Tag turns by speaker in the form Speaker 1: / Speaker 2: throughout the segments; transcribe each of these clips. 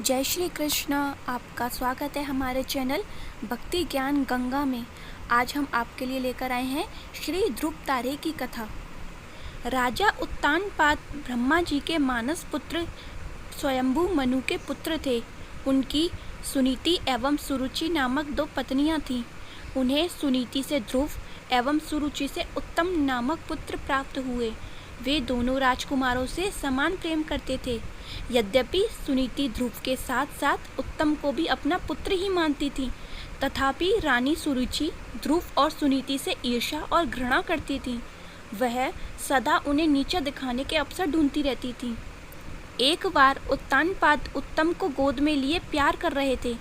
Speaker 1: जय श्री कृष्ण। आपका स्वागत है हमारे चैनल भक्ति ज्ञान गंगा में। आज हम आपके लिए लेकर आए हैं श्री ध्रुव तारे की कथा। राजा उत्तानपाद ब्रह्मा जी के मानस पुत्र स्वयंभू मनु के पुत्र थे। उनकी सुनीति एवं सुरुचि नामक दो पत्नियां थीं। उन्हें सुनीति से ध्रुव एवं सुरुचि से उत्तम नामक पुत्र प्राप्त हुए। वे दोनों राजकुमारों से समान प्रेम करते थे। यद्यपि सुनीति ध्रुव के साथ साथ उत्तम को भी अपना पुत्र ही मानती थी, तथापि रानी सुरुचि ध्रुव और सुनीति से ईर्ष्या और घृणा करती थी। वह सदा उन्हें नीचा दिखाने के अवसर ढूंढती रहती थी। एक बार उत्तानपाद उत्तम को गोद में लिए प्यार कर रहे थे,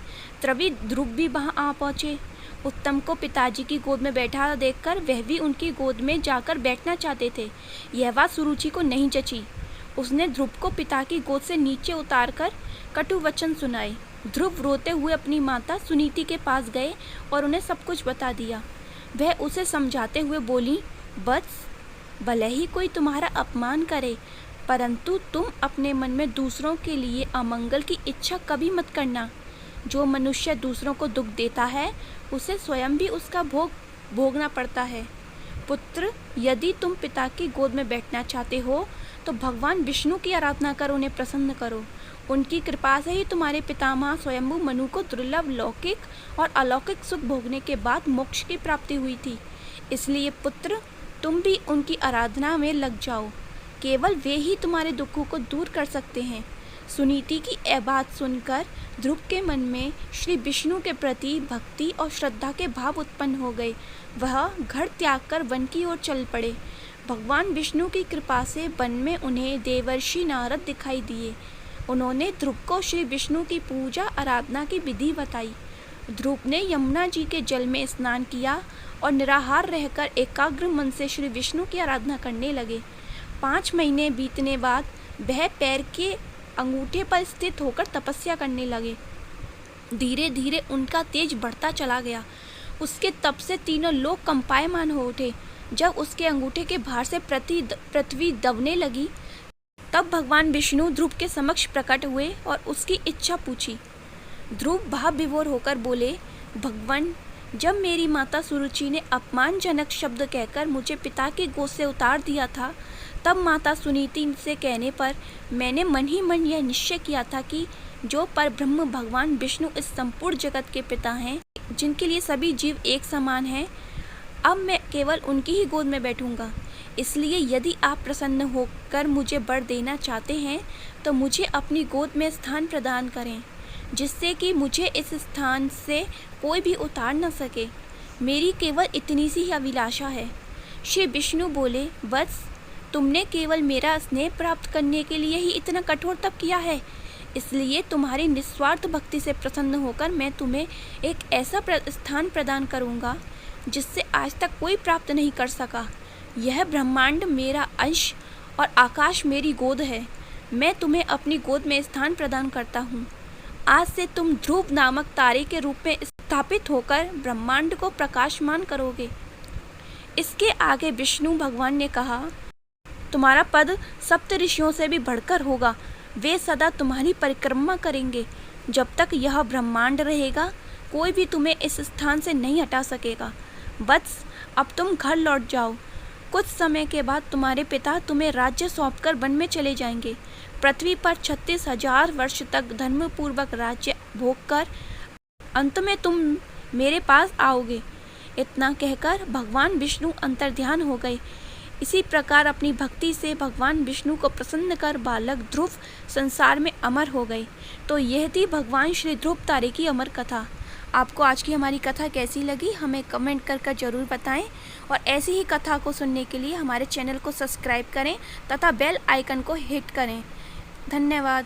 Speaker 1: तभी ध्रुव भी वहां आ पहुंचे। उत्तम को पिताजी की गोद में बैठा देखकर वह भी उनकी गोद में जाकर बैठना चाहते थे। यह बात सुरुचि को नहीं जची। उसने ध्रुव को पिता की गोद से नीचे उतारकर कटु वचन सुनाए। ध्रुव रोते हुए अपनी माता सुनीति के पास गए और उन्हें सब कुछ बता दिया। वह उसे समझाते हुए बोली, वत्स, भले ही कोई तुम्हारा अपमान करे, परंतु तुम अपने मन में दूसरों के लिए अमंगल की इच्छा कभी मत करना। जो मनुष्य दूसरों को दुख देता है, उसे स्वयं भी उसका भोगना पड़ता है। पुत्र, यदि तुम पिता की गोद में बैठना चाहते हो तो भगवान विष्णु की आराधना कर उन्हें प्रसन्न करो। उनकी कृपा से ही तुम्हारे पितामह स्वयंभू मनु को दुर्लभ लौकिक और अलौकिक सुख भोगने के बाद मोक्ष की प्राप्ति हुई थी। इसलिए पुत्र, तुम भी उनकी आराधना में लग जाओ। केवल वे ही तुम्हारे दुखों को दूर कर सकते हैं। सुनीति की यह बात सुनकर ध्रुव के मन में श्री विष्णु के प्रति भक्ति और श्रद्धा के भाव उत्पन्न हो गए। वह घर त्याग कर वन की ओर चल पड़े। भगवान विष्णु की कृपा से वन में उन्हें देवर्षि नारद दिखाई दिए। उन्होंने ध्रुव को श्री विष्णु की पूजा आराधना की विधि बताई। ध्रुव ने यमुना जी के जल में स्नान किया और निराहार रहकर एकाग्र मन से श्री विष्णु की आराधना करने लगे। 5 महीने बीतने बाद वह पैर के अंगूठे पर स्थित होकर तपस्या करने लगे। धीरे धीरे उनका तेज बढ़ता चला गया। उसके तप से तीनों लोग कंपायमान हो उठे। जब उसके अंगूठे के भार से पृथ्वी दबने लगी, तब भगवान विष्णु ध्रुव के समक्ष प्रकट हुए और उसकी इच्छा पूछी। ध्रुव भाव विभोर होकर बोले, भगवान, जब मेरी माता सुरुचि ने अपमानजनक शब्द कहकर मुझे पिता की गोद से उतार दिया था, तब माता सुनीति से कहने पर मैंने मन ही मन यह निश्चय किया था कि जो परब्रह्म भगवान विष्णु इस संपूर्ण जगत के पिता हैं, जिनके लिए सभी जीव एक समान हैं, अब मैं केवल उनकी ही गोद में बैठूंगा। इसलिए यदि आप प्रसन्न होकर मुझे वर देना चाहते हैं तो मुझे अपनी गोद में स्थान प्रदान करें, जिससे कि मुझे इस स्थान से कोई भी उतार न सके। मेरी केवल इतनी सी ही अभिलाषा है। श्री विष्णु बोले, वत्स, तुमने केवल मेरा स्नेह प्राप्त करने के लिए ही इतना कठोर तप किया है, इसलिए तुम्हारी निस्वार्थ भक्ति से प्रसन्न होकर मैं तुम्हें एक ऐसा स्थान प्रदान करूंगा जिससे आज तक कोई प्राप्त नहीं कर सका। यह ब्रह्मांड मेरा अंश और आकाश मेरी गोद है। मैं तुम्हें अपनी गोद में स्थान प्रदान करता हूँ। आज से तुम ध्रुव नामक तारे के रूप में स्थापित होकर ब्रह्मांड को प्रकाशमान करोगे। इसके आगे विष्णु भगवान ने कहा, तुम्हारा पद सप्त ऋषियों से भी बढ़कर होगा। वे सदा तुम्हारी परिक्रमा करेंगे। जब तक यह ब्रह्मांड रहेगा, कोई भी तुम्हें इस स्थान से नहीं हटा सकेगा। वत्स, अब तुम घर लौट जाओ। कुछ समय के बाद तुम्हारे पिता तुम्हें राज्य सौंपकर वन में चले जाएंगे। पृथ्वी पर 36,000 वर्ष तक धर्मपूर्वक राज्य भोग कर अंत में तुम मेरे पास आओगे। इतना कहकर भगवान विष्णु अंतर्ध्यान हो गए। इसी प्रकार अपनी भक्ति से भगवान विष्णु को प्रसन्न कर बालक ध्रुव संसार में अमर हो गए। तो यह थी भगवान श्री ध्रुव तारे की अमर कथा। आपको आज की हमारी कथा कैसी लगी, हमें कमेंट कर ज़रूर बताएं। और ऐसी ही कथा को सुनने के लिए हमारे चैनल को सब्सक्राइब करें तथा बेल आइकन को हिट करें। धन्यवाद।